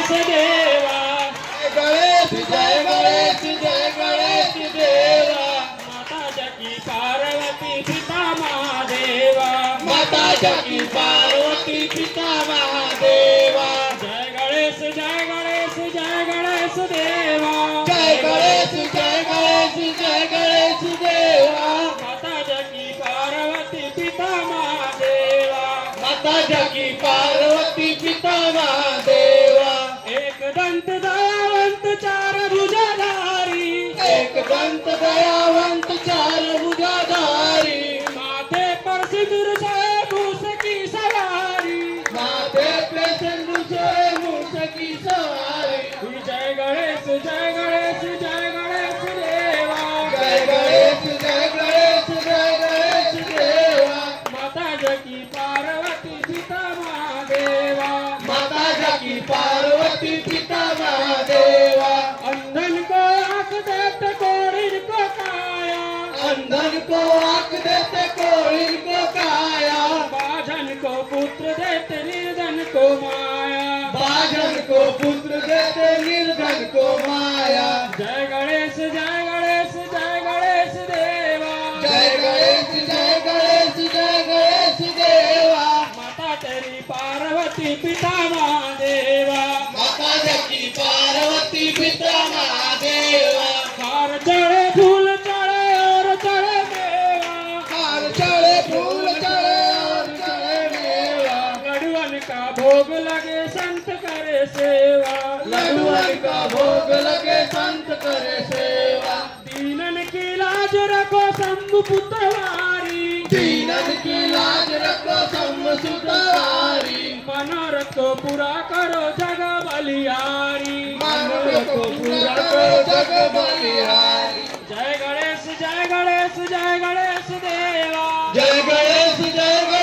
गणेश देवा, जय गणेश देवा। माता जकी पार्वती पिता महादेवा, माता जकी पार्वती पिता महादेवा। जय गणेश जय गणेश जय गणेश देवा, जय गणेश देवा। माता जकी पार्वती पिता महादेवा, माता जकी पार्वती पिता महादेवा। एक दंत दयावंत चार भुजाधारी, एक दंत दयावंत चार भुजाधारी। माथे पर सिंदूर से मूस की सवारी, माथे पे सिंदूर से मूस की सवारी। जय गणेश जय गणेश जय गणेश देवा, जय गणेश देवा। माता जकी पार्वती पिता महादेवा, माता जकी पार्वती पिता महादेवा। अंधन को आंख देते कोढ़िन को काया, अंधन को आंख देते कोढ़िन को काया। बाझन को पुत्र देते निर्धन को माया, बाजन को पुत्र देते निर्धन को माया। जय गणेश जय गणेश जय गणेश देवा, जय गणेश देवा। माता तेरी पार्वती पिता महादेवा, माता जकी पार्वती पिता महादेवा। हार चढ़े फूल चढ़े और चढ़े मेवा, हार चढ़े फूल चढ़े और चढ़े मेवा। लडुअन का भोग लगे संत करे सेवा, लडुअन का भोग लगे संत करे सेवा। दीनन की लाज रखो शंभु पुत्रवारी, दीनन की लाज रखो शंभु सुतवारी। मनोरथ को पूरा करो जग बलिहारी, मनोरथ को पूरा करो जग बलिहारी। जय गणेश जय गणेश जय गणेश देवा, जय गणेश देवा।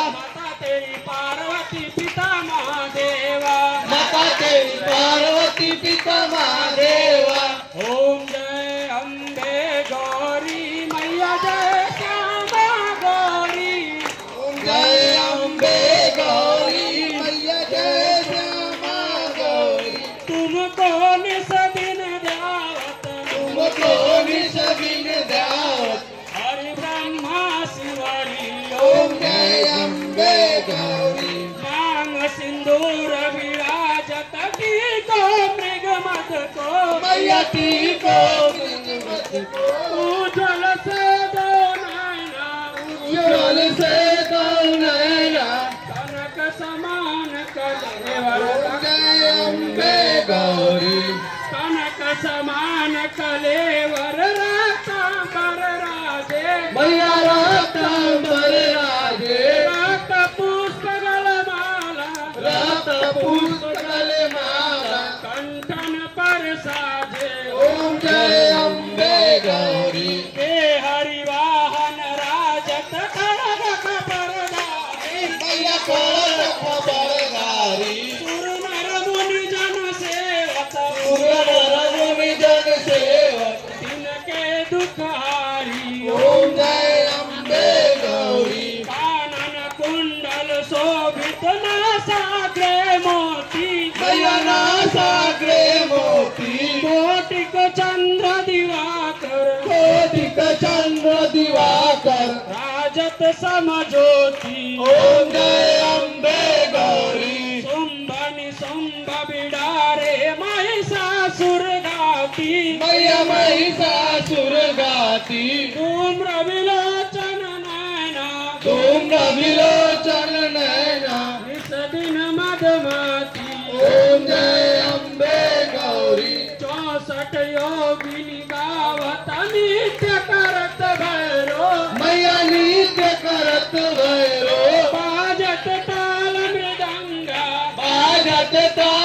माता तेरी पार्वती पिता महादेवा, माता तेरी पार्वती पिता महादेवा। ओम जय अम्बे गौरी मैया जय श्यामा गौरी, जय अम्बे गौरी मैया जय श्यामा गौरी। तुमको निस दिन ध्यावत, तुमको निस दिन ध्यावत। हरि ब्रह्मा शिवरी। ओम जय अम्बे गौरी। मांग सिंदूर विराजत टीको मृग मत को, मैया टीको मत को। उज्जवल से दो नैना, उज्ज्वल से दो नैना। कनक समान कलेवर, जय अम्बे गौरी। कनक समान कलेवर रतांबर राजे, मैया रतांबर राजे। रत पुष्पगल माला, रत पुष्पगल माला। कंठन पर साजे। ओम जय अम्बे गौरी। हे हरिवाहन राजत खड़ग खबरदारी, मैया को खबरदारी। सुर नर मुनि जन सेवक, रघुनि जन सेवक। तिनके दुखारी। ओम जय अम्बे गौरी। कानन कुंडल शोभित नासाग्रे मोती, मैया नासाग्रे मोती। कोटिक चंद्र दिवाकर, कोटिक चंद्र दिवाकर। राजत समज्योति। ओम जय अम्बे गौरी। शुंभनि शुंभ बिडारे महिषासुर घाती, मैया महिषासुर गाती। धूम्र विलोचन नैना, तुम विलोचन नैना। निस दिन मदमाती। ओम जय अम्बे गौरी। 64 योगिनी गावत नित्य करत भैरो, मैया नित्य करत भैरो। बाजत ताल मृदंगा, बाजत ताल